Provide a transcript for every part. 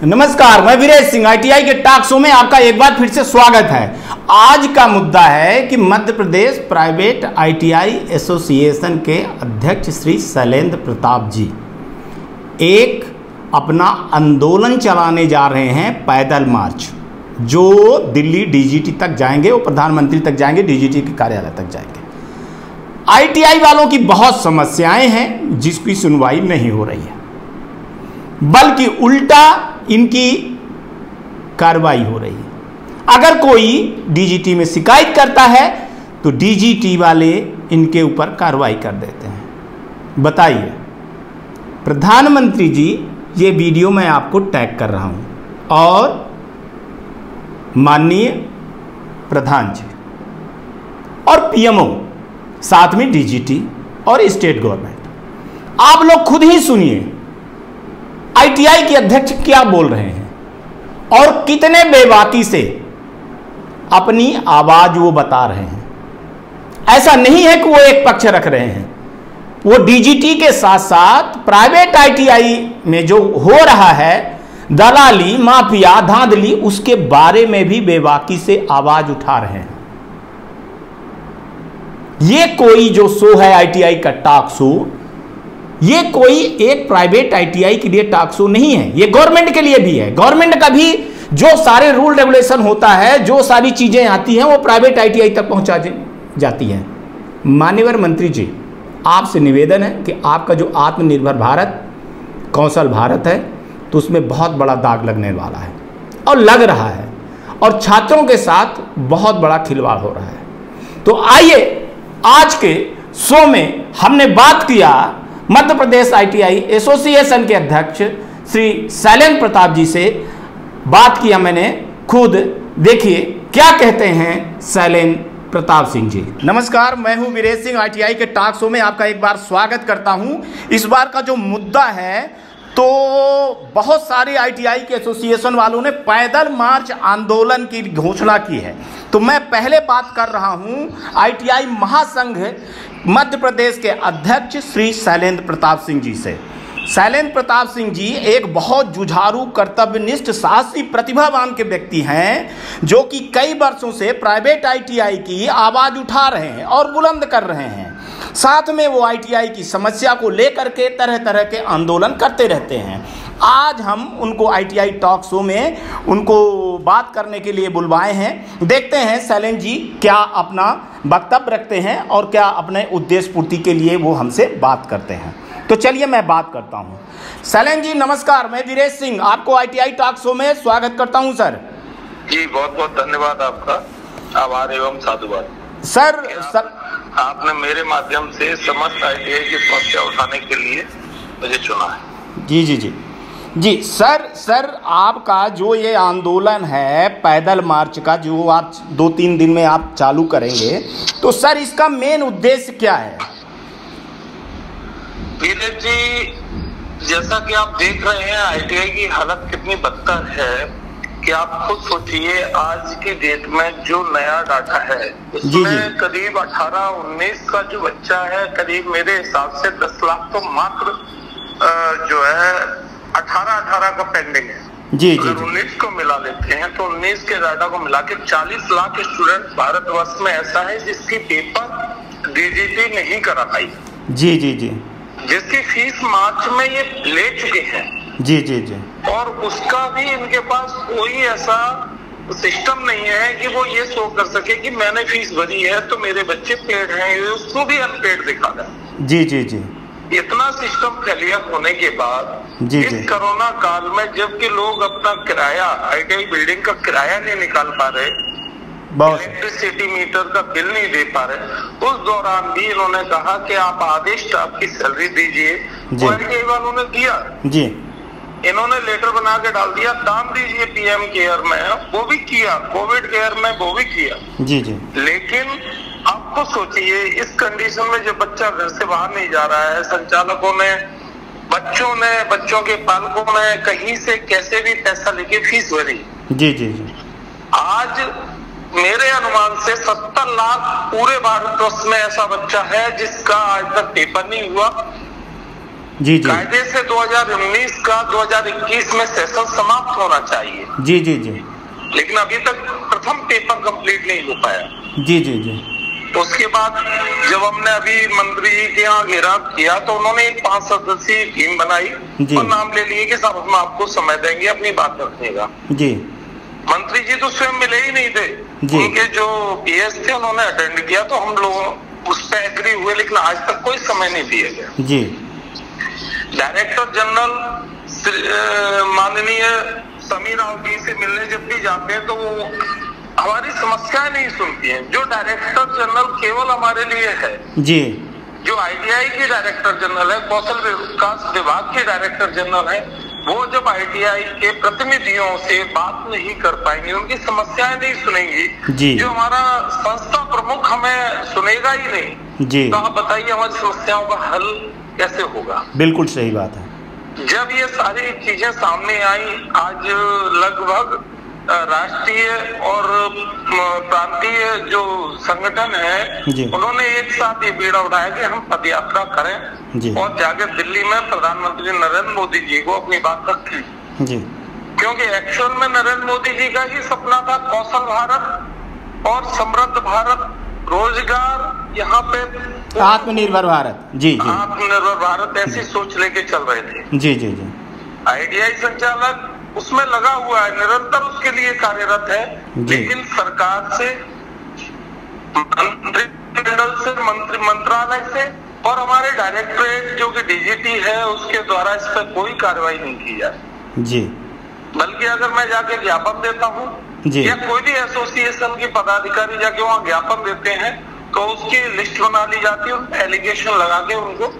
नमस्कार, मैं वीरेश सिंह। आईटीआई के टॉक शो में आपका एक बार फिर से स्वागत है। आज का मुद्दा है कि Madhya Pradesh private ITI association के अध्यक्ष श्री शैलेंद्र प्रताप जी एक अपना आंदोलन चलाने जा रहे हैं, पैदल मार्च, जो दिल्ली डीजीटी तक जाएंगे, वो प्रधानमंत्री तक जाएंगे, डीजीटी के कार्यालय तक जाएंगे। आईटीआई वालों की बहुत समस्याएं हैं जिसकी सुनवाई नहीं हो रही है, बल्कि उल्टा इनकी कार्रवाई हो रही है। अगर कोई डीजीटी में शिकायत करता है तो डीजीटी वाले इनके ऊपर कार्रवाई कर देते हैं। बताइए प्रधानमंत्री जी, ये वीडियो मैं आपको टैग कर रहा हूं, और माननीय प्रधान जी और पीएमओ, साथ में डीजीटी और स्टेट गवर्नमेंट, आप लोग खुद ही सुनिए आईटीआई के अध्यक्ष क्या बोल रहे हैं और कितने बेबाकी से अपनी आवाज वो बता रहे हैं। ऐसा नहीं है कि वो एक पक्ष रख रहे हैं, वो डीजीटी के साथ साथ प्राइवेट आईटीआई में जो हो रहा है दलाली, माफिया, धांधली, उसके बारे में भी बेबाकी से आवाज उठा रहे हैं। ये कोई जो शो है आईटीआई का टॉक शो, ये कोई एक प्राइवेट आईटीआई के लिए टॉक शो नहीं है, ये गवर्नमेंट के लिए भी है। गवर्नमेंट का भी जो सारे रूल रेगुलेशन होता है, जो सारी चीजें आती हैं, वो प्राइवेट आईटीआई तक पहुंचा जाती हैं। माननीय मंत्री जी, आपसे निवेदन है कि आपका जो आत्मनिर्भर भारत कौशल भारत है, तो उसमें बहुत बड़ा दाग लगने वाला है और लग रहा है, और छात्रों के साथ बहुत बड़ा खिलवाड़ हो रहा है। तो आइए आज के शो में हमने बात किया मध्य प्रदेश आईटीआई एसोसिएशन के अध्यक्ष श्री शैलेंद्र प्रताप जी से। बात किया मैंने खुद, देखिए क्या कहते हैं शैलेंद्र प्रताप सिंह जी। नमस्कार, मैं हूं वीरेश सिंह। आईटीआई के टॉक शो में आपका एक बार स्वागत करता हूं। इस बार का जो मुद्दा है, तो बहुत सारे आईटीआई के एसोसिएशन वालों ने पैदल मार्च आंदोलन की घोषणा की है। तो मैं पहले बात कर रहा हूं आईटीआई महासंघ मध्य प्रदेश के अध्यक्ष श्री शैलेंद्र प्रताप सिंह जी से। शैलेंद्र प्रताप सिंह जी एक बहुत जुझारू, कर्तव्यनिष्ठ, साहसी, प्रतिभावान के व्यक्ति हैं, जो कि कई वर्षों से प्राइवेट आईटीआई की आवाज उठा रहे हैं और बुलंद कर रहे हैं। साथ में वो आईटीआई की समस्या को लेकर के तरह तरह के आंदोलन करते रहते हैं। आज हम उनको आईटीआई टॉक शो में उनको बात करने के लिए बुलवाए हैं। देखते हैं शैलेंद्र जी क्या अपना वक्तव्य रखते हैं और क्या अपने उद्देश्य पूर्ति के लिए वो हमसे बात करते हैं। तो चलिए मैं बात करता हूं। शैलेंद्र जी नमस्कार, मैं वीरेश सिंह आपको आईटीआई टॉक शो में स्वागत करता हूं। सर जी बहुत बहुत धन्यवाद, आपका आभार एवं साधुवाद। सर आपने मेरे माध्यम से समस्त आईटीआई की समस्या उठाने के लिए मुझे चुना है। जी जी जी जी सर आपका जो ये आंदोलन है पैदल मार्च का, जो आप 2-3 दिन में आप चालू करेंगे, तो सर इसका मेन उद्देश्य क्या है? वीरेश जी, जैसा कि आप देख रहे हैं आईटीआई की हालत कितनी बदतर है कि आप खुद सोचिए। आज की डेट में जो नया डाटा है उसमें करीब 18-19 का जो बच्चा है, करीब मेरे हिसाब से 10 लाख तो मात्र जो है 18 का पेंडिंग है। जी अगर 19 को मिला लेते हैं तो 19 के डाटा को मिला के 40 लाख स्टूडेंट भारतवर्ष में ऐसा है जिसकी पेपर डीजीटी नहीं करा पाई। जी जी जी जिसकी फीस मार्च में ये ले चुके हैं। जी जी जी और उसका भी इनके पास कोई ऐसा सिस्टम नहीं है कि वो ये शो कर सके कि मैंने फीस भरी है तो मेरे बच्चे पेड हैं, उसको भी अनपेड दिखा दें। जी जी जी इतना सिस्टम फेलियर होने के बाद इस कोरोना काल में जबकि लोग अपना किराया, आईटीआई बिल्डिंग का किराया नहीं निकाल पा रहे, इलेक्ट्रिसिटी मीटर का बिल नहीं दे पा रहे, उस दौरान भी इन्होंने कहा कि आप आदेश स्टाफ की सैलरी दीजिए। आईटीआई वालों ने दिया जी, इन्होंने लेटर बना के डाल दिया, दाम दीजिए पीएम केयर में, वो भी किया, कोविड केयर में वो भी किया। जी जी लेकिन आपको सोचिए इस कंडीशन में जब बच्चा घर से बाहर नहीं जा रहा है, संचालकों ने, बच्चों ने, बच्चों के पालकों ने कहीं से कैसे भी पैसा लेके फीस भरी। जी जी जी आज मेरे अनुमान से 70 लाख पूरे भारतवर्ष में ऐसा बच्चा है जिसका आज तक पेपर नहीं हुआ। जी जी। कायदे से 2019 का 2021 में सेशन समाप्त होना चाहिए। जी जी जी। लेकिन अभी तक प्रथम पेपर कंप्लीट नहीं हो पाया। जी जी जी। उसके बाद जब हमने अभी मंत्री जी के यहाँ घेराव किया तो उन्होंने एक 5 सदस्यीय टीम बनाई और नाम ले लिए कि साहब हम आपको समय देंगे अपनी बात रखिएगा। जी। मंत्री जी तो स्वयं मिले ही नहीं थे, उनके जो पीएस थे उन्होंने अटेंड किया तो हम लोग उस पर एग्री हुए, लेकिन आज तक कोई समय नहीं दिया गया। जी। डायरेक्टर जनरल माननीय समीर राव जी से मिलने जब भी जाते हैं तो वो हमारी समस्याएं नहीं सुनती हैं। जो डायरेक्टर जनरल केवल हमारे लिए है जी, जो आईटीआई की डायरेक्टर जनरल है, कौशल विकास विभाग के डायरेक्टर जनरल है, वो जब आईटीआई के प्रतिनिधियों से बात नहीं कर पाएंगे, उनकी समस्याएं नहीं सुनेंगी, जो हमारा संस्था प्रमुख हमें सुनेगा ही नहीं जी, तो आप बताइए हमारी समस्याओं का हल कैसे होगा? बिल्कुल सही बात है। जब ये सारी चीजें सामने आई, आज लगभग राष्ट्रीय और प्रांतीय जो संगठन है उन्होंने एक साथ ये बीड़ा उठाया कि हम पदयात्रा करें और जाकर दिल्ली में प्रधानमंत्री नरेंद्र मोदी जी को अपनी बात रखें जी, क्योंकि एक्चुअल में नरेंद्र मोदी जी का ही सपना था कौशल भारत और समृद्ध भारत, रोजगार, यहाँ पे आत्मनिर्भर भारत। जी जी, आत्मनिर्भर भारत ऐसी सोच लेके चल रहे थे। जी जी जी। आईटीआई संचालक उसमें लगा हुआ है, निरंतर उसके लिए कार्यरत है, लेकिन सरकार से, मंत्रिमंडल से, मंत्रालय से और हमारे डायरेक्टरेट जो कि डीजीटी है उसके द्वारा इस पर कोई कार्रवाई नहीं की जाए जी। बल्कि अगर मैं जाके ज्ञापन देता हूँ या कोई भी एसोसिएशन के पदाधिकारी जाके वहाँ ज्ञापन देते हैं तो उसकी लिस्ट बना ली जाती है, उन एलिगेशन लगा के उनको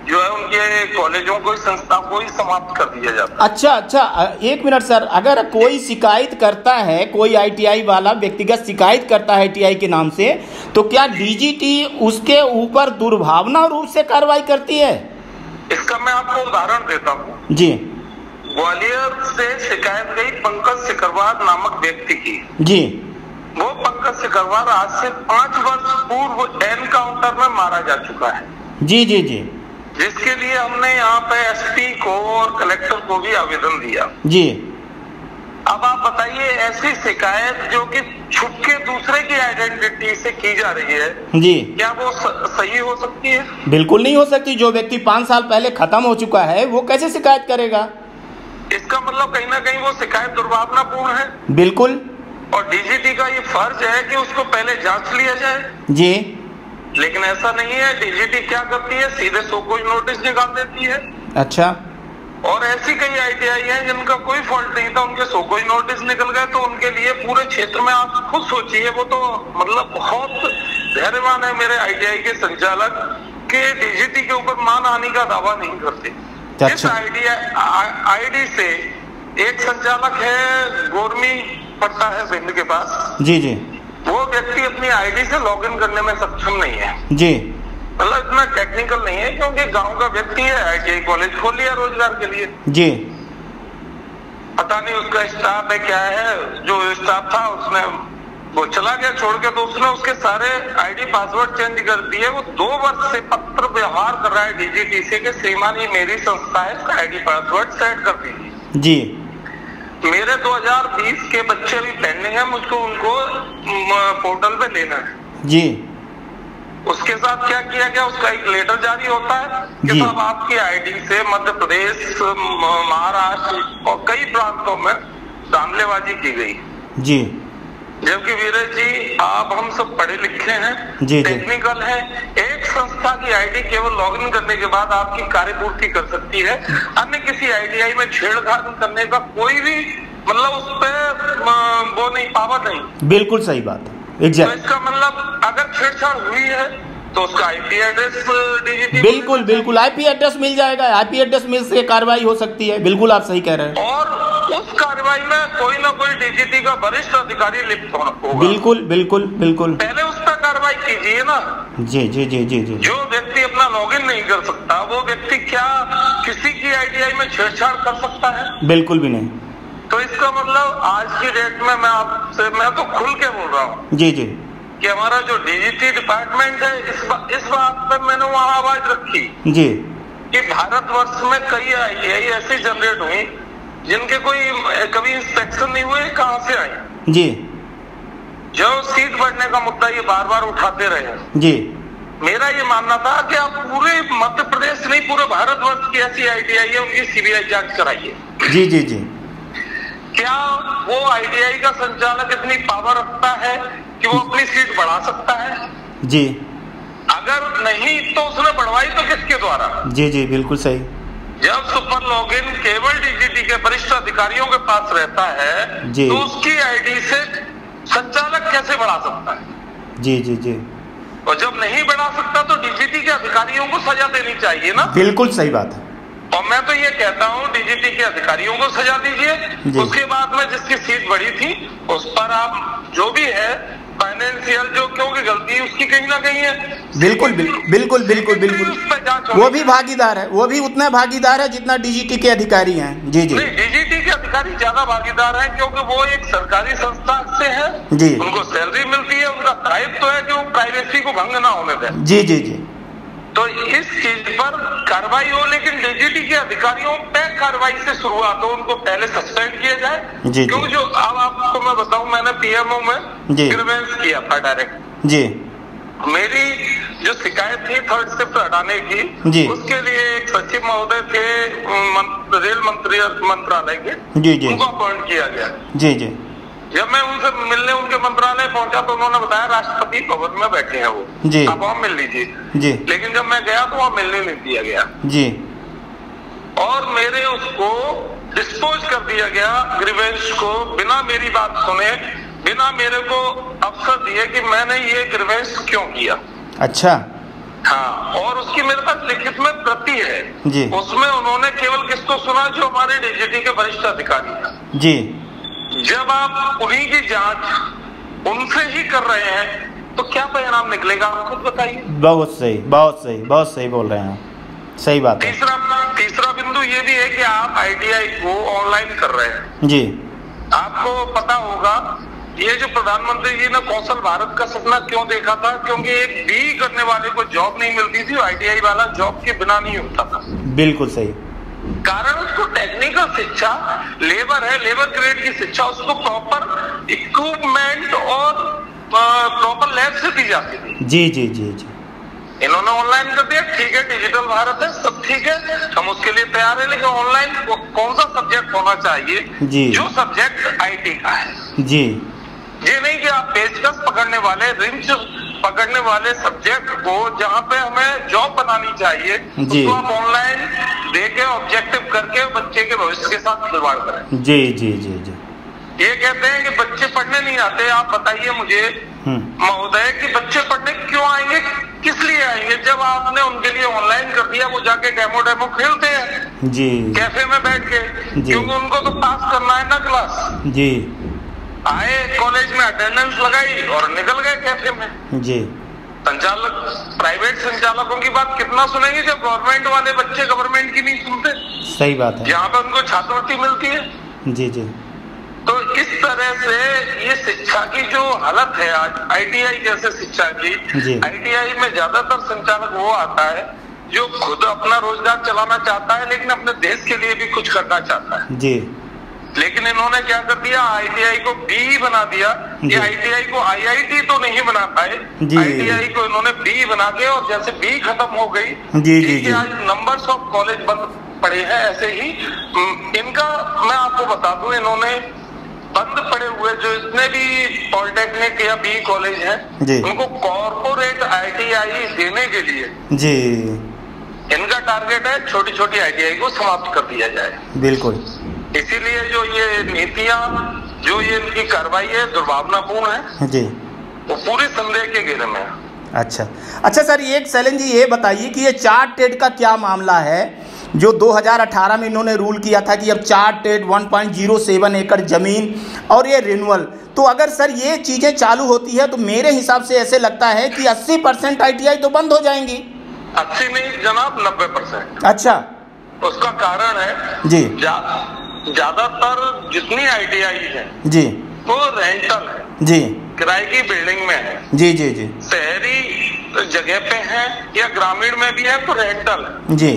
जो है उनके कॉलेजों को, संस्था को ही समाप्त कर दिया जाता है। अच्छा, एक मिनट सर, अगर कोई शिकायत करता है, कोई आईटीआई वाला व्यक्तिगत शिकायत करता है आईटीआई के नाम से, तो क्या डीजीटी उसके ऊपर दुर्भावना रूप से कार्रवाई करती है? इसका मैं आपको उदाहरण देता हूँ जी। ग्वालियर से शिकायत गई पंकज सिकरवार नामक व्यक्ति की जी। वो पंकज सिकरवार आज से 5 वर्ष पूर्व एनकाउंटर में मारा जा चुका है जी जी जी, जिसके लिए हमने यहाँ पे एसपी को और कलेक्टर को भी आवेदन दिया जी। अब आप बताइए, ऐसी शिकायत जो कि छुप के दूसरे की आइडेंटिटी से की जा रही है जी, क्या वो सही हो सकती है? बिल्कुल नहीं हो सकती। जो व्यक्ति 5 साल पहले खत्म हो चुका है वो कैसे शिकायत करेगा? इसका मतलब कहीं ना कहीं वो शिकायत दुर्भावनापूर्ण है। बिल्कुल। और डीजीटी का ये फर्ज है कि उसको पहले जांच लिया जाए जी, लेकिन ऐसा नहीं है। डीजीटी क्या करती है, सीधे शोकॉज नोटिस निकाल देती है। अच्छा। और ऐसी कई आईटीआई हैं जिनका कोई फॉल्ट नहीं था, उनके शोकॉज नोटिस निकल गए, तो उनके लिए पूरे क्षेत्र में आप खुद सोचिए, वो तो मतलब बहुत धैर्यवान है मेरे आईटीआई के संचालक के डीजीटी के ऊपर मानहानि का दावा नहीं करते। इस आईडी से एक संचालक है, गोरमी पड़ता है भिंड के पास जी जी, वो व्यक्ति अपनी आईडी से लॉगिन करने में सक्षम नहीं है जी। मतलब इतना टेक्निकल नहीं है, क्योंकि गांव का व्यक्ति है, आईटीआई कॉलेज खोल लिया रोजगार के लिए जी। पता नहीं उसका स्टाफ है क्या है, जो स्टाफ था उसने वो चला गया छोड़ के, तो उसने उसके सारे आईडी पासवर्ड चेंज कर दिए। वो 2 वर्ष से पत्र व्यवहार कर रहा है डीजीटी से कि श्रीमान ये मेरी संस्था है, इसका आईडी पासवर्ड सेट कर दीजिए जी। मेरे 2020 के बच्चे भी पेंडिंग है, मुझको उनको पोर्टल पे लेना है जी। उसके साथ क्या किया गया, उसका एक लेटर जारी होता है कि साहब आपकी आईडी से मध्य प्रदेश, महाराष्ट्र और कई प्रांतों में धांधलेबाजी की गई जी। जबकि वीरेश जी आप हम सब पढ़े लिखे हैं जी, टेक्निकल हैं, एक संस्था की आईडी केवल लॉगिन करने के बाद आपकी कार्यपूर्ति कर सकती है, अन्य किसी आईटीआई में छेड़छाड़ करने का कोई भी मतलब उस पर वो नहीं, पावर नहीं। बिल्कुल सही बात है, तो इसका मतलब अगर छेड़छाड़ हुई है तो उसका आईपी एड्रेस डीजीटी, बिल्कुल बिल्कुल आईपी एड्रेस मिल जाएगा, आईपी एड्रेस मिल से कार्रवाई हो सकती है। बिल्कुल आप सही कह रहे हैं। और उस कार्रवाई में कोई ना कोई डीजीटी का वरिष्ठ अधिकारी लिप्त होगा। बिल्कुल बिल्कुल बिल्कुल, पहले उस पर कार्रवाई कीजिए ना जी जी जी जी जी। जो व्यक्ति अपना लॉगिन नहीं कर सकता वो व्यक्ति क्या किसी की आईटीआई में छेड़छाड़ कर सकता है? बिल्कुल भी नहीं। तो इसका मतलब आज की डेट में मैं तो खुल के बोल रहा हूँ जी जी कि हमारा जो डीजीटी डिपार्टमेंट है इस बात पे मैंने वहाँ आवाज रखी जी कि भारतवर्ष में कई आईटीआई ऐसे जनरेट हुई जिनके कोई कभी इंस्पेक्शन नहीं हुए, कहां से आई जी। जो सीट बढ़ने का मुद्दा ये बार बार उठाते रहे जी। मेरा ये मानना था कि आप पूरे मध्य प्रदेश नहीं, पूरे भारतवर्ष की ऐसी आईटीआई है, उनकी सीबीआई जांच कराइए। जी जी जी। क्या वो आईटीआई का संचालक इतनी पावर रखता है कि वो अपनी सीट बढ़ा सकता है? जी। अगर नहीं तो उसने बढ़वाई तो किसके द्वारा? जी जी बिल्कुल सही। जब सुपर लॉगिन केवल डीजीटी के वरिष्ठ अधिकारियों के पास रहता है जी। तो उसकी आईडी से संचालक कैसे बढ़ा सकता है? जी जी जी। और जब नहीं बढ़ा सकता तो डीजीटी के अधिकारियों को सजा देनी चाहिए ना। बिल्कुल सही बात है। और मैं तो ये कहता हूँ डीजीटी के अधिकारियों को सजा दीजिए, उसके बाद में जिसकी सीट बढ़ी थी उस पर आप जो भी है फाइनेंशियल जो क्योंकि गलती उसकी कहीं ना कहीं है। बिल्कुल बिल्कुल बिल्कुल बिल्कुल वो भी भागीदार है, वो भी उतना भागीदार है जितना डीजीटी के अधिकारी हैं। जी जी। नहीं, डीजीटी के अधिकारी ज्यादा भागीदार हैं क्योंकि वो एक सरकारी संस्था से है जी। उनको सैलरी मिलती है, उनका दायित्व है कि वो प्राइवेसी को भंग ना होने दें। जी जी जी। तो इस चीज पर कार्रवाई हो, लेकिन डीजीटी के अधिकारियों पे कार्रवाई से शुरुआत हो, उनको पहले सस्पेंड किया जाए। जी। क्योंकि जो अब आपको मैं बताऊं, मैंने पीएमओ में ग्रीवेंस किया था डायरेक्ट। जी। मेरी जो शिकायत थी थर्ड शिफ्ट हटाने की जी। उसके लिए एक सचिव महोदय थे रेल मंत्रालय के, जी जी, उनको अपॉइंट किया गया। जी जी। जब मैं उनसे मिलने उनके मंत्रालय पहुंचा तो उन्होंने बताया राष्ट्रपति भवन में बैठे हैं वो, जी। आप वहां मिल लीजिए। जी। लेकिन जब मैं गया तो वहां मिलने नहीं दिया गया जी। और मेरे उसको डिस्पोज कर दिया गया ग्रीवेंस को, बिना मेरी बात सुने, बिना मेरे को अवसर दिए कि मैंने ये ग्रीवेंस क्यों किया। अच्छा। हाँ, और उसकी मेरे पास लिखित में प्रति है जी। उसमें उन्होंने केवल किसको सुना? जो हमारे डीजीटी के वरिष्ठ अधिकारी हैं। जी। जब आप उन्हीं की जांच उनसे ही कर रहे हैं तो क्या परिणाम निकलेगा, आप खुद बताइए। बहुत सही बहुत सही बहुत सही बोल रहे हैं, सही बात है। तीसरा बिंदु ये भी है कि आप आईटीआई को ऑनलाइन कर रहे हैं। जी। आपको पता होगा ये जो प्रधानमंत्री जी ने कौशल भारत का सपना क्यों देखा था? क्योंकि एक बीई करने वाले को जॉब नहीं मिलती थी, आईटीआई वाला जॉब के बिना नहीं होता था। बिल्कुल सही। कारण उसको टेक्निकल शिक्षा, लेबर है, लेबर ग्रेड की शिक्षा उसको प्रॉपर इक्विपमेंट और प्रॉपर लैब से दी जाती थी। जी जी जी जी। इन्होंने ऑनलाइन कर दिया, ठीक है, डिजिटल भारत है, सब ठीक है, हम उसके लिए तैयार है, लेकिन ऑनलाइन कौन सा सब्जेक्ट होना चाहिए? जी। जो सब्जेक्ट आईटी का है। जी। ये नहीं कि आप पेचकस पकड़ने वाले, रिंच पकड़ने वाले सब्जेक्ट को जहाँ पे हमें जॉब बनानी चाहिए उसको आप ऑनलाइन देके ऑब्जेक्टिव करके बच्चे के भविष्य के साथ खिलवाड़ करें। जी जी जी जी। ये कहते हैं कि बच्चे पढ़ने नहीं आते। आप बताइए मुझे महोदय कि बच्चे पढ़ने क्यों आएंगे, किस लिए आएंगे? जब आपने उनके लिए ऑनलाइन कर दिया, वो जाके डेमो खेलते हैं जी कैफे में बैठ के, क्योंकि उनको तो पास करना है ना क्लास। जी। आए कॉलेज में अटेंडेंस लगाई और निकल गए कैफे में। जी। संचालक, प्राइवेट संचालकों की बात कितना सुनेंगे जब गवर्नमेंट वाले बच्चे गवर्नमेंट की नहीं सुनते। सही बात है। यहाँ पे उनको छात्रवृत्ति मिलती है। जी जी। तो इस तरह से ये शिक्षा की जो हालत है आज आईटीआई जैसे शिक्षा की, आईटीआई में ज्यादातर संचालक वो आता है जो खुद अपना रोजगार चलाना चाहता है लेकिन अपने देश के लिए भी कुछ करना चाहता है। जी। लेकिन इन्होंने क्या कर दिया, आईटीआई को बी बना दिया। ये आईटीआई को आईआईटी तो नहीं बना पाए, आईटीआई को इन्होंने बी बना के, और जैसे बी खत्म हो गई, जी, आज नंबर्स ऑफ कॉलेज बंद पड़े हैं। ऐसे ही इनका मैं आपको बता दूं, इन्होंने बंद पड़े हुए जो इतने भी पॉलिटेक्निक या बी कॉलेज हैं उनको कॉर्पोरेट आईटीआई देने के लिए जी इनका टारगेट है छोटी छोटी आईटीआई को समाप्त कर दिया जाए। बिल्कुल। इसीलिए जो ये नीतियां, जो ये इनकी कार्रवाई है दुर्भावनापूर्ण है जी, वो पूरे संदेह के घेरे में है। अच्छा सर, एक शैलेंद्र जी ये बताइए कि ये चार्ट टेट का क्या मामला है जो 2018 में इन्होंने रूल किया था कि अब चार्ट टेट 1.07 एकड़ जमीन और ये रिन्यूअल, तो अगर सर ये चीजें चालू होती है तो मेरे हिसाब से ऐसे लगता है कि 80% आईटीआई तो बंद हो जाएंगी। 80 नहीं जनाब, 90%। अच्छा। उसका कारण है जी, ज्यादातर जितनी आईटीआई है जी वो रेंटल है जी, किराए की बिल्डिंग में है जी जी जी, शहरी जगह पे है या ग्रामीण में भी है तो रेंटल है जी।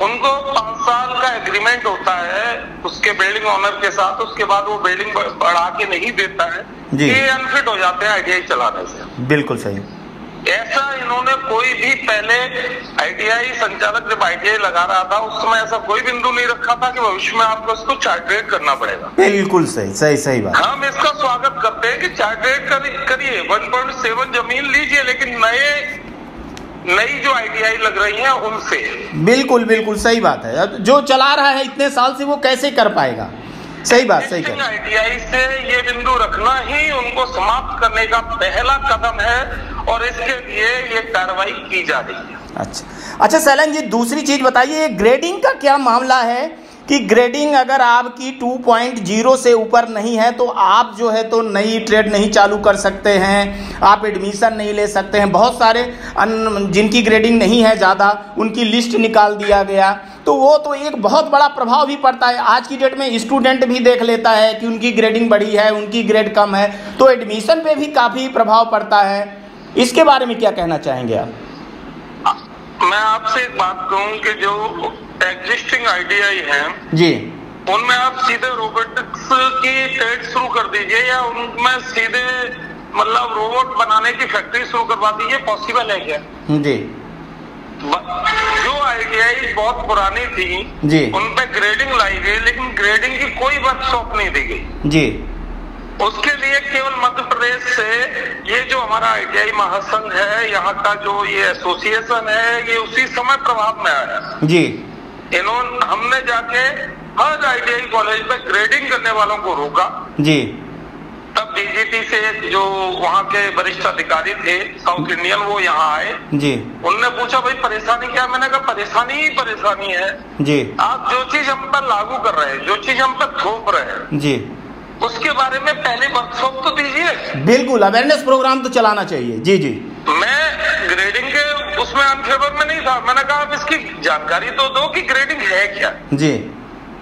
उनको 5 साल का एग्रीमेंट होता है उसके बिल्डिंग ओनर के साथ, उसके बाद वो बिल्डिंग बढ़ा के नहीं देता है, ये अनफिट हो जाते हैं आईटीआई चलाने से। बिल्कुल सही। ऐसा इन्होंने कोई भी पहले आईटीआई संचालक जब आईटीआई लगा रहा था उस समय ऐसा कोई बिंदु नहीं रखा था कि भविष्य में आपको इसको चार्टरेट करना पड़ेगा। बिल्कुल सही, सही सही बात। हम इसका स्वागत करते हैं कि चार्टरेट करिए, 1.7 जमीन लीजिए, लेकिन नई जो आईटीआई लग रही है उनसे। बिल्कुल बिल्कुल सही बात है। जो चला रहा है इतने साल से वो कैसे कर पाएगा? सही बात, सही कह रहे हैं। आईटीआई से ये बिंदु रखना ही उनको समाप्त करने का पहला कदम है और इसके लिए ये कार्रवाई की जा रही है। अच्छा सैलन जी, दूसरी चीज बताइए, ग्रेडिंग का क्या मामला है कि ग्रेडिंग अगर आपकी 2.0 से ऊपर नहीं है तो आप जो है तो नई ट्रेड नहीं चालू कर सकते हैं, आप एडमिशन नहीं ले सकते हैं। बहुत सारे जिनकी ग्रेडिंग नहीं है ज़्यादा उनकी लिस्ट निकाल दिया गया, तो वो तो एक बहुत बड़ा प्रभाव भी पड़ता है। आज की डेट में स्टूडेंट भी देख लेता है कि उनकी ग्रेडिंग बढ़ी है, उनकी ग्रेड कम है, तो एडमिशन पे भी काफ़ी प्रभाव पड़ता है। इसके बारे में क्या कहना चाहेंगे आप? मैं आपसे एक बात कहूँ कि जो एग्जिस्टिंग आईटीआई हैं जी, उनमें आप सीधे रोबोटिक्स की ट्रेड शुरू कर दीजिए या उनमें सीधे मतलब रोबोट बनाने की फैक्ट्री शुरू करवा दीजिए, पॉसिबल है क्या? जी, जो आईटीआई बहुत पुरानी थी जी, उन पे ग्रेडिंग लाई गई, लेकिन ग्रेडिंग की कोई वर्कशॉप नहीं दी गई जी। उसके लिए केवल मध्य प्रदेश से ये जो हमारा आईटीआई महासंघ है, यहाँ का जो ये एसोसिएशन है, ये उसी समय प्रभाव में आया जी। हमने जाके हर आईटीआई कॉलेज में ग्रेडिंग करने वालों को रोका जी। तब डीजीटी से जो वहाँ के वरिष्ठ अधिकारी थे साउथ इंडियन, वो यहाँ आए जी। उनने पूछा भाई परेशानी क्या? मैंने कहा परेशानी ही परेशानी है जी। आप जो चीज हम पर लागू कर रहे हैं, जो चीज हम पर थोप रहे हैं जी, उसके बारे में पहले वर्कशॉप तो दीजिए। बिल्कुल, अवेयरनेस प्रोग्राम तो चलाना चाहिए। जी जी। मैं ग्रेडिंग के उसमें अनफेवर में नहीं था, मैंने कहा आप इसकी जानकारी तो दो कि ग्रेडिंग है क्या जी,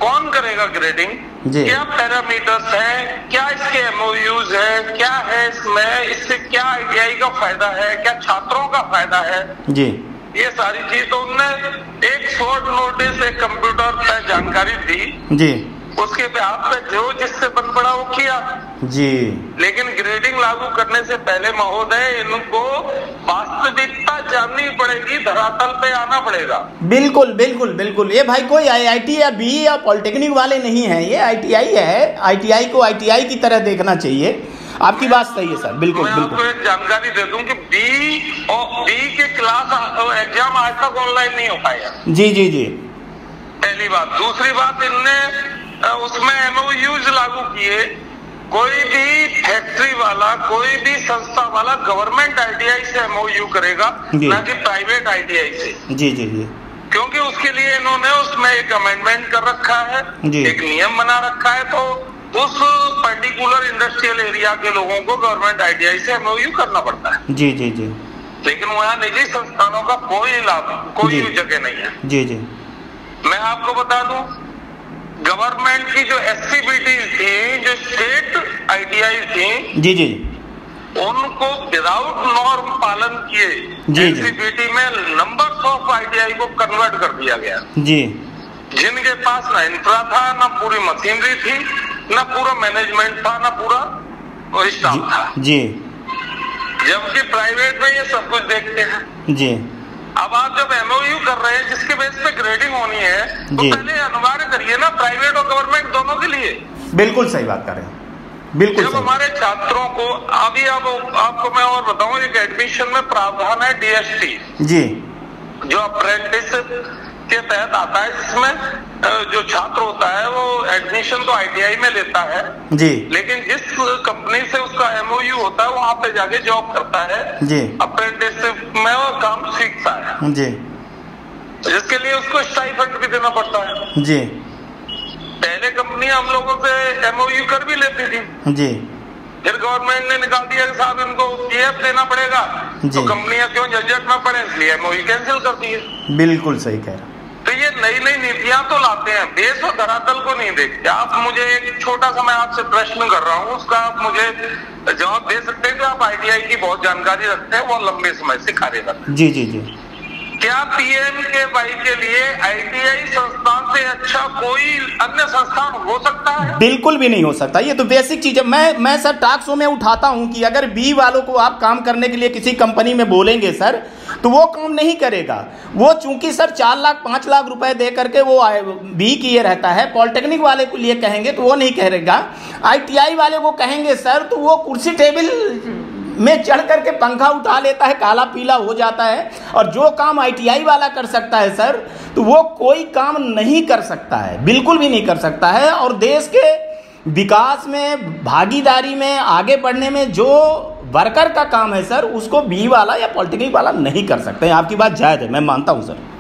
कौन करेगा ग्रेडिंग, क्या पैरामीटर्स हैं, क्या इसके एमओयूज है, क्या है इसमें, इससे क्या आईटीआई का फायदा है, क्या छात्रों का फायदा है जी, ये सारी चीज। तो उनने एक शॉर्ट नोटिस एक कंप्यूटर पर जानकारी दी जी, उसके बिहाफ पे जो जिससे बन पड़ा वो किया जी। लेकिन ग्रेडिंग लागू करने से पहले महोदय इनको वास्तविकता जाननी पड़ेगी, धरातल पे आना पड़ेगा। बिल्कुल बिल्कुल बिल्कुल। ये भाई कोई आईआईटी या बीई या पॉलिटेक्निक वाले नहीं है, ये आईटीआई है। आईटीआई को आईटीआई की तरह देखना चाहिए। आपकी बात सही है सर, बिल्कुल मैं बिल्कुल। आपको एक जानकारी दे दूं कि बी के क्लास एग्जाम आज तक ऑनलाइन नहीं हो पाया। जी जी जी। पहली बात। दूसरी बात, इनने उसमें एमओयूज लागू किए। कोई भी फैक्ट्री वाला, कोई भी संस्था वाला गवर्नमेंट आईटीआई से एमओयू करेगा, ना कि प्राइवेट आईटीआई से। जी जी जी। क्योंकि उसके लिए इन्होंने उसमें एक अमेंडमेंट कर रखा है, एक नियम बना रखा है, तो उस पर्टिकुलर इंडस्ट्रियल एरिया के लोगों को गवर्नमेंट आईटीआई से एमओयू करना पड़ता है। जी जी जी। लेकिन वहाँ निजी संस्थानों का कोई लाभ, कोई जगह नहीं है। जी जी। मैं आपको बता दूं, गवर्नमेंट की जो एससीबीटी थी, जो स्टेट आईटीआई थी, जी जी, उनको विदाउट नॉर्म पालन किए एससीबीटी में नंबर्स ऑफ आईटीआई को कन्वर्ट कर दिया गया। जी। जिनके पास ना इंफ्रा था, ना पूरी मशीनरी थी, ना पूरा मैनेजमेंट था, ना पूरा स्टाफ था। जी। जबकि प्राइवेट में ये सब कुछ देखते हैं। जी। अब आप जब एमओयू कर रहे हैं जिसके बेस पे ग्रेडिंग होनी है, तो पहले अनिवार्य करिए ना प्राइवेट और गवर्नमेंट दोनों के लिए। बिल्कुल सही बात कर रहे हैं, बिल्कुल। जब हमारे छात्रों को अभी अब आपको मैं और बताऊं, एक एडमिशन में प्रावधान है डीएसटी जी, जो अप्रेंटिस के तहत आता है, जिसमें जो छात्र होता है वो एडमिशन तो आईटीआई में लेता है जी, लेकिन जिस कंपनी से उसका एमओयू होता है वहां पे जाके जॉब करता है जी, अप्रेंटिसशिप में वो काम सीखता है जी, जिसके लिए उसको स्टाइपेंड भी देना पड़ता है जी। पहले कंपनी हम लोगों से एमओयू कर भी लेती थी जी, फिर गवर्नमेंट ने निकाल दिया कि साहब इनको पीएफ देना पड़ेगा, तो कंपनियां क्यों झंझट में पड़े, इसलिए एमओयू कैंसिल कर दी है। बिल्कुल सही कह रहा। तो ये नई नई नीतियां तो लाते हैं, बेस और धरातल को नहीं देखते। आप मुझे एक छोटा सा मैं आपसे प्रश्न कर रहा हूँ, उसका आप मुझे जवाब दे सकते हैं कि आप आईटीआई की बहुत जानकारी रखते हैं, बहुत लंबे समय से कार्यरत। जी जी जी। क्या पीएमकेवाई के लिए आईटीआई संस्थान से अच्छा कोई अन्य संस्थान हो सकता है? बिल्कुल भी नहीं हो सकता। ये तो बेसिक चीज है। मैं सर टॉक शो में उठाता हूं कि अगर बी वालों को आप काम करने के लिए किसी कंपनी में बोलेंगे सर, तो वो काम नहीं करेगा। वो चूंकि सर 4 लाख 5 लाख रुपए दे करके वो बी किए रहता है। पॉलिटेक्निक वाले को लिए कहेंगे तो वो नहीं कहेगा। आईटीआई वाले को कहेंगे सर, तो वो कुर्सी टेबल में चढ़ करके पंखा उठा लेता है, काला पीला हो जाता है। और जो काम आईटीआई वाला कर सकता है सर, तो वो कोई काम नहीं कर सकता है, बिल्कुल भी नहीं कर सकता है। और देश के विकास में, भागीदारी में, आगे बढ़ने में जो वर्कर का काम है सर, उसको बी वाला या पॉलिटेक्निक वाला नहीं कर सकते। आपकी बात जायज है, मैं मानता हूं सर।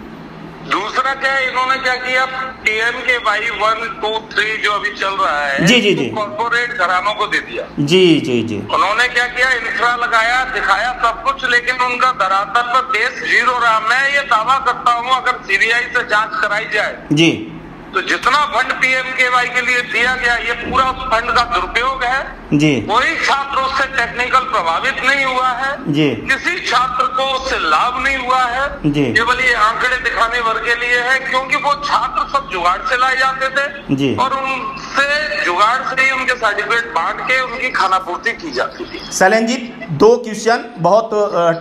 दूसरा क्या, इन्होंने क्या किया, पीएमकेवाई 1, 2, 3 जो अभी चल रहा है, जी जी जी, कॉर्पोरेट घरानों को दे दिया। जी जी जी। उन्होंने क्या किया, इंफ्रा लगाया, दिखाया सब कुछ, लेकिन उनका धरातल पर देश जीरो रहा। मैं ये दावा करता हूँ अगर सीबीआई से जांच कराई जाए जी, तो जितना फंड पीएमकेवाई के लिए दिया गया, ये पूरा उस फंड का दुरुपयोग है जी। कोई छात्र उससे टेक्निकल प्रभावित नहीं हुआ है जी, किसी छात्र को उससे लाभ नहीं हुआ है जी। केवल ये आंकड़े दिखाने भर के लिए है, क्योंकि वो छात्र सब जुगाड़ से लाए जाते थे जी, और उनसे जुगाड़ से ही उनके सर्टिफिकेट बांट के उनकी खानापूर्ति की जाती थी। सैलन जी, 2 क्वेश्चन, बहुत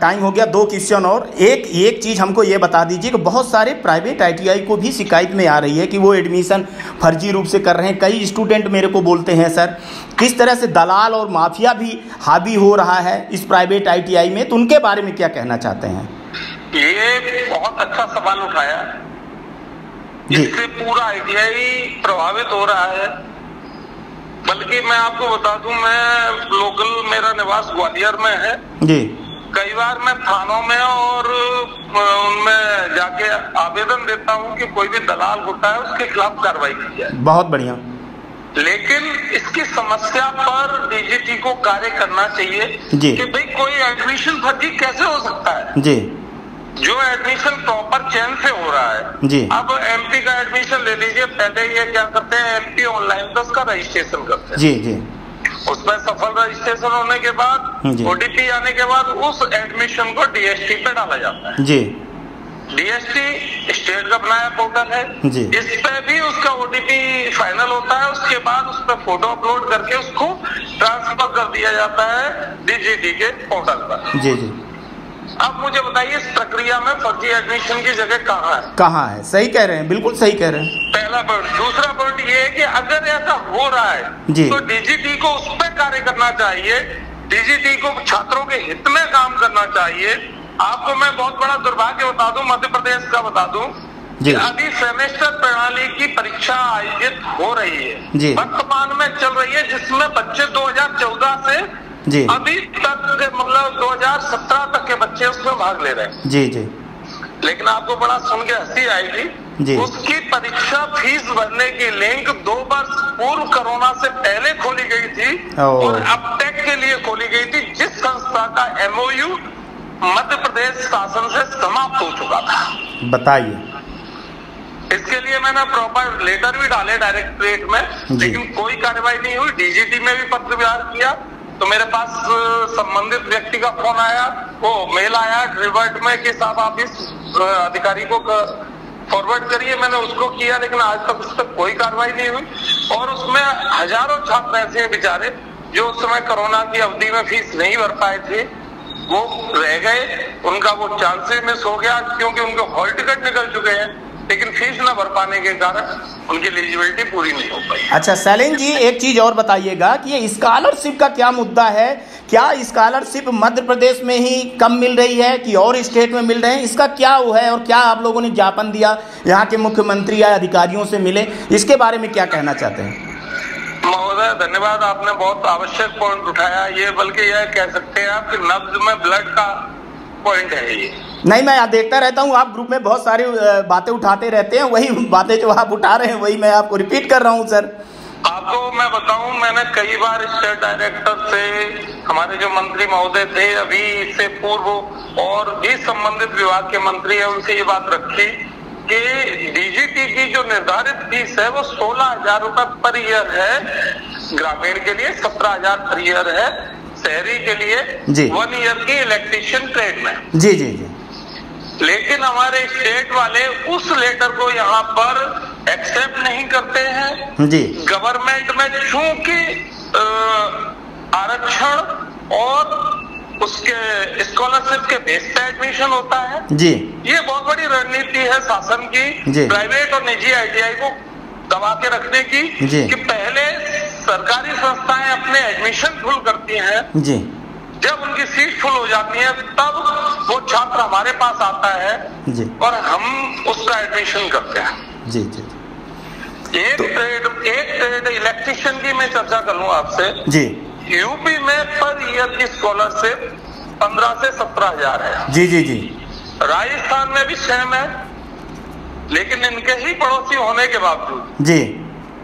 टाइम हो गया, 2 क्वेश्चन और एक चीज हमको ये बता दीजिए कि बहुत सारे प्राइवेट आईटीआई को भी शिकायत में आ रही है कि वो एडमिशन फर्जी रूप से कर रहे हैं। कई स्टूडेंट मेरे को बोलते हैं सर, किस तरह से दलाल और माफिया भी हावी हो रहा है इस प्राइवेट आईटीआई में, तो उनके बारे में क्या कहना चाहते हैं? ये बहुत अच्छा सवाल उठाया। इससे पूरा आईटीआई प्रभावित हो रहा है। बल्कि मैं आपको बता दूं, मैं लोकल, मेरा निवास ग्वालियर में है जी। कई बार मैं थानों में और उनमें जाके आवेदन देता हूं कि कोई भी दलाल होता है उसके खिलाफ कार्रवाई की जाए। बहुत बढ़िया। लेकिन इसकी समस्या पर डीजीटी को कार्य करना चाहिए कि भाई कोई एडमिशन फर्जी कैसे हो सकता है जी, जो एडमिशन प्रॉपर चयन से हो रहा है जी। अब एमपी का एडमिशन ले लीजिए, पहले ये क्या करते हैं, एमपी ऑनलाइन उसका रजिस्ट्रेशन करते हैं जी जी, उसमें सफल रजिस्ट्रेशन होने के बाद ओटीपी आने के बाद उस एडमिशन को डीएसटी पे डाला जाता है जी। डीएसटी स्टेट का बनाया पोर्टल है जी। इस पे भी उसका ओटीपी फाइनल होता है, उसके बाद उस पर फोटो अपलोड करके उसको ट्रांसफर कर दिया जाता है डीजीटी के पोर्टल पर जी जी। अब मुझे बताइए इस प्रक्रिया में फर्जी एडमिशन की जगह कहाँ है? कहाँ है? सही कह रहे हैं, बिल्कुल सही कह रहे हैं। पहला पॉइंट। दूसरा पॉइंट ये है कि अगर ऐसा हो रहा है जी, तो डीजीटी को उस पर कार्य करना चाहिए, डीजीटी को छात्रों के हित में काम करना चाहिए। आपको मैं बहुत बड़ा दुर्भाग्य बता दूं, मध्य प्रदेश का बता दूं, अभी सेमेस्टर प्रणाली की परीक्षा आयोजित हो रही है, वर्तमान में चल रही है, जिसमें बच्चे 2014 से जी अभी तक मतलब 2017 तक के बच्चे उसमें भाग ले रहे हैं जी जी। लेकिन आपको बड़ा सुन के हंसी आएगी, उसकी परीक्षा फीस भरने की लिंक 2 वर्ष पूर्व कोरोना से पहले खोली गई थी और अब टेक के लिए खोली गई थी, जिस संस्था का एमओयू मध्य प्रदेश शासन से समाप्त हो चुका था। बताइए, इसके लिए मैंने प्रॉपर लेटर भी डाले डायरेक्टरेट में, लेकिन कोई कार्रवाई नहीं हुई। डीजीटी में भी पत्र व्यवहार किया तो मेरे पास संबंधित व्यक्ति का फोन आया, वो मेल आया रिवर्ट में कि साहब आप इस अधिकारी को फॉरवर्ड करिए। मैंने उसको किया, लेकिन आज तक उस पर कोई कार्रवाई नहीं हुई। और उसमें हजारों छात्र ऐसे हैं बेचारे जो उस समय कोरोना की अवधि में फीस नहीं भर पाए थे, वो रह गए, उनका वो चांसेस मिस हो गया क्योंकि उनके हॉल टिकट निकल चुके हैं, लेकिन फीस न भर पाने के कारण उनकी एलिजिबिलिटी पूरी नहीं हो पाई। अच्छा सैलिन जी, एक चीज और बताइएगा कि ये स्कॉलरशिप का क्या मुद्दा है? क्या स्कॉलरशिप मध्य प्रदेश में ही कम मिल रही है कि और स्टेट में मिल रहे हैं? इसका क्या वो है और क्या आप लोगों ने ज्ञापन दिया, यहाँ के मुख्यमंत्री या अधिकारियों से मिले, इसके बारे में क्या कहना चाहते हैं? महोदय धन्यवाद, आपने बहुत आवश्यक पॉइंट उठाया। ये बल्कि यह कह सकते हैं आप कि नब्ज में ब्लड का पॉइंट है ये। नहीं, मैं देखता रहता हूँ, आप ग्रुप में बहुत सारी बातें उठाते रहते हैं, वही बातें जो आप उठा रहे हैं वही मैं आपको रिपीट कर रहा हूँ सर। आपको मैं बताऊं, मैंने कई बार स्टेट डायरेक्टर से, हमारे जो मंत्री महोदय थे अभी इससे पूर्व, और भी संबंधित विभाग के मंत्री है, उनसे ये बात रखी कि डीजीटी की जो निर्धारित फीस है वो 16,000 रुपए पर ईयर है, ग्रामीण के लिए 17,000 पर ईयर है, शहरी के लिए 1 ईयर की इलेक्ट्रीशियन ट्रेड में जी जी जी। लेकिन हमारे स्टेट वाले उस लेटर को यहाँ पर एक्सेप्ट नहीं करते हैं जी। गवर्नमेंट में चूंकि आरक्षण और उसके स्कॉलरशिप के बेस पे एडमिशन होता है जी, ये बहुत बड़ी रणनीति है शासन की प्राइवेट और निजी आईटीआई को दबा के रखने की कि पहले सरकारी संस्थाएं अपने एडमिशन फुल करती हैं जी, जब उनकी सीट फुल हो जाती है तब वो छात्र हमारे पास आता है जी, और हम उसका एडमिशन करते हैं जी जी। एक ट्रेड इलेक्ट्रिशियन की मैं चर्चा करूं आपसे जी। यूपी में पर ईयर की स्कॉलरशिप 15 से 17,000 है। जी जी जी। राजस्थान में भी सेम है, लेकिन इनके ही पड़ोसी होने के बावजूद जी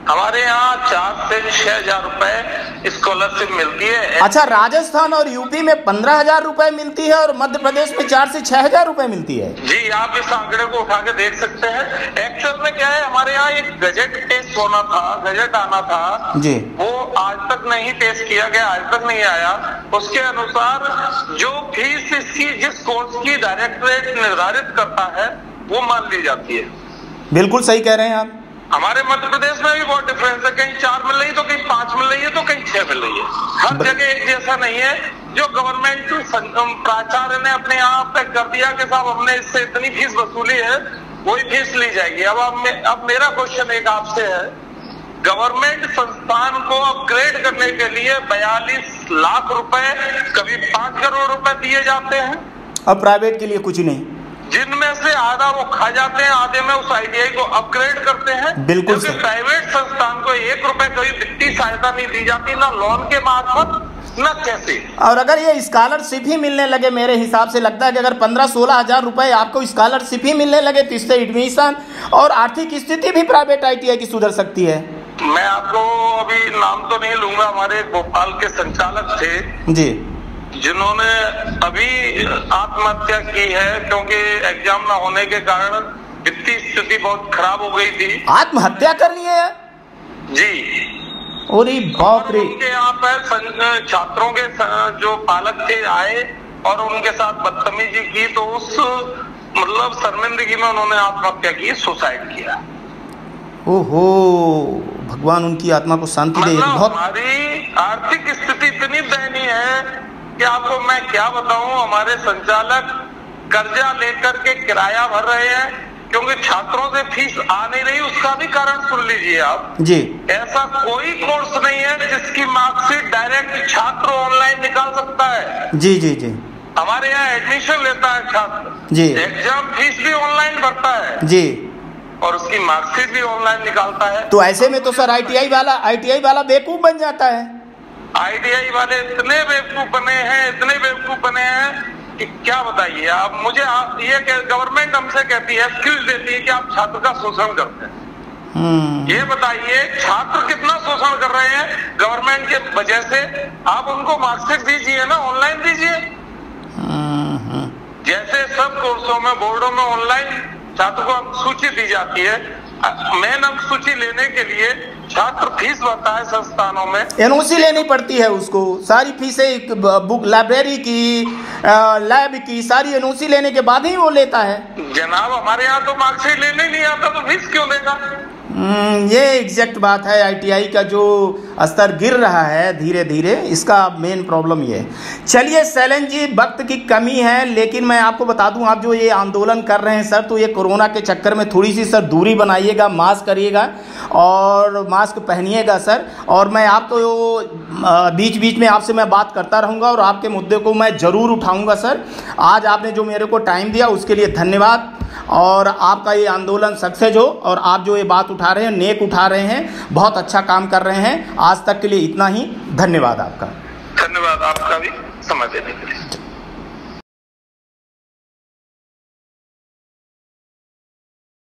हमारे यहाँ 4 से 6,000 रुपए स्कॉलरशिप मिलती है। अच्छा, राजस्थान और यूपी में 15,000 रुपए मिलती है और मध्य प्रदेश में 4 से 6,000 रुपए मिलती है। जी, आप इस आंकड़े को उठा के देख सकते हैं। एक्चुअल में क्या है, हमारे यहाँ एक गजट टेस्ट होना था, गजट आना था जी, वो आज तक नहीं पेश किया गया, आज तक नहीं आया। उसके अनुसार जो फीस इसकी जिस कोर्स की डायरेक्टरेट निर्धारित करता है वो मान ली जाती है। बिल्कुल सही कह रहे हैं आप। हमारे मध्य प्रदेश में भी बहुत डिफरेंस है, कहीं 4 मिल रही है तो कहीं 5 मिल रही है तो कहीं 6 मिल रही है। हर जगह एक जैसा नहीं है। जो गवर्नमेंट प्राचार्य ने अपने यहाँ तय कर दिया कि साहब हमने इससे इतनी फीस वसूली है, वही फीस ली जाएगी। अब मेरा क्वेश्चन एक आपसे है, गवर्नमेंट संस्थान को अपग्रेड करने के लिए 42 लाख रुपए, कभी 5 करोड़ रुपए दिए जाते हैं, अब प्राइवेट के लिए कुछ नहीं, जिनमें से आधा वो खा जाते हैं, आधे में उस आईटीआई को अपग्रेड करते हैं। बिल्कुल, क्योंकि प्राइवेट संस्थान को 1 रुपए कभी वित्तीय सहायता नहीं दी जाती, ना लोन के मार्फत न कैसे। और अगर ये स्कॉलरशिप ही मिलने लगे, मेरे हिसाब से लगता है कि अगर 15-16 हजार रुपए आपको स्कॉलरशिप ही मिलने लगे तो इससे एडमिशन और आर्थिक स्थिति भी प्राइवेट आईटीआई की सुधर सकती है। मैं आपको अभी नाम तो नहीं लूंगा, हमारे भोपाल के संचालक थे जी, जिन्होंने अभी आत्महत्या की है क्योंकि एग्जाम न होने के कारण वित्तीय स्थिति बहुत खराब हो गई थी। आत्महत्या कर लिए है जी? अरे बाप रे। उनके यहाँ पर छात्रों के जो पालक थे आए और उनके साथ बदतमीजी की, तो उस मतलब शर्मिंदगी में उन्होंने आत्महत्या की, सुसाइड किया। ओहो, भगवान उनकी आत्मा को शांति दे। बहुत हमारी आर्थिक स्थिति इतनी दयनीय है कि आपको मैं क्या बताऊं। हमारे संचालक कर्जा लेकर के किराया भर रहे हैं क्योंकि छात्रों से फीस आ नहीं रही। उसका भी कारण सुन लीजिए आप जी। ऐसा कोई कोर्स नहीं है जिसकी मार्कशीट डायरेक्ट छात्र ऑनलाइन निकाल सकता है। जी जी जी। हमारे यहाँ एडमिशन लेता है छात्र जी, एग्जाम फीस भी ऑनलाइन भरता है जी, और उसकी मार्कशीट भी ऑनलाइन निकालता है। तो ऐसे में तो सर आईटीआई वाला बेवकूफ बन जाता है। आईटीआई वाले इतने बेवकूफ बने हैं, इतने बेवकूफ बने हैं कि क्या बताइए आप मुझे। ये गवर्नमेंट हमसे कहती है, एक्सक्यूज देती है कि आप छात्र का शोषण करते हैं। ये बताइए छात्र कितना शोषण कर रहे हैं गवर्नमेंट के वजह से। आप उनको मार्कशीट दीजिए ना, ऑनलाइन दीजिए। जैसे सब कोर्सों में बोर्डों में ऑनलाइन छात्र को सूची दी जाती है, मेन अंक सूची लेने के लिए छात्र फीस भरता है संस्थानों में, एनओसी लेनी पड़ती है उसको। सारी फीसें बुक लाइब्रेरी की, लैब की, सारी एनओसी लेने के बाद ही वो लेता है। जनाब हमारे यहाँ तो मार्कशीट लेने नहीं आता तो फीस क्यों देगा? ये एग्जैक्ट बात है। आईटीआई का जो स्तर गिर रहा है धीरे धीरे, इसका मेन प्रॉब्लम ये है। चलिए शैलेंद्र जी, वक्त की कमी है, लेकिन मैं आपको बता दूं, आप जो ये आंदोलन कर रहे हैं सर, तो ये कोरोना के चक्कर में थोड़ी सी सर दूरी बनाइएगा, मास्क करिएगा और मास्क पहनिएगा सर। और मैं आपको बीच बीच में आपसे मैं बात करता रहूँगा और आपके मुद्दे को मैं ज़रूर उठाऊँगा सर। आज आपने जो मेरे को टाइम दिया उसके लिए धन्यवाद, और आपका ये आंदोलन सक्सेस हो, और आप जो ये बात उठा रहे हैं नेक उठा रहे हैं, बहुत अच्छा काम कर रहे हैं। आज तक के लिए इतना ही, धन्यवाद आपका। धन्यवाद आपका भी समय देने के लिए।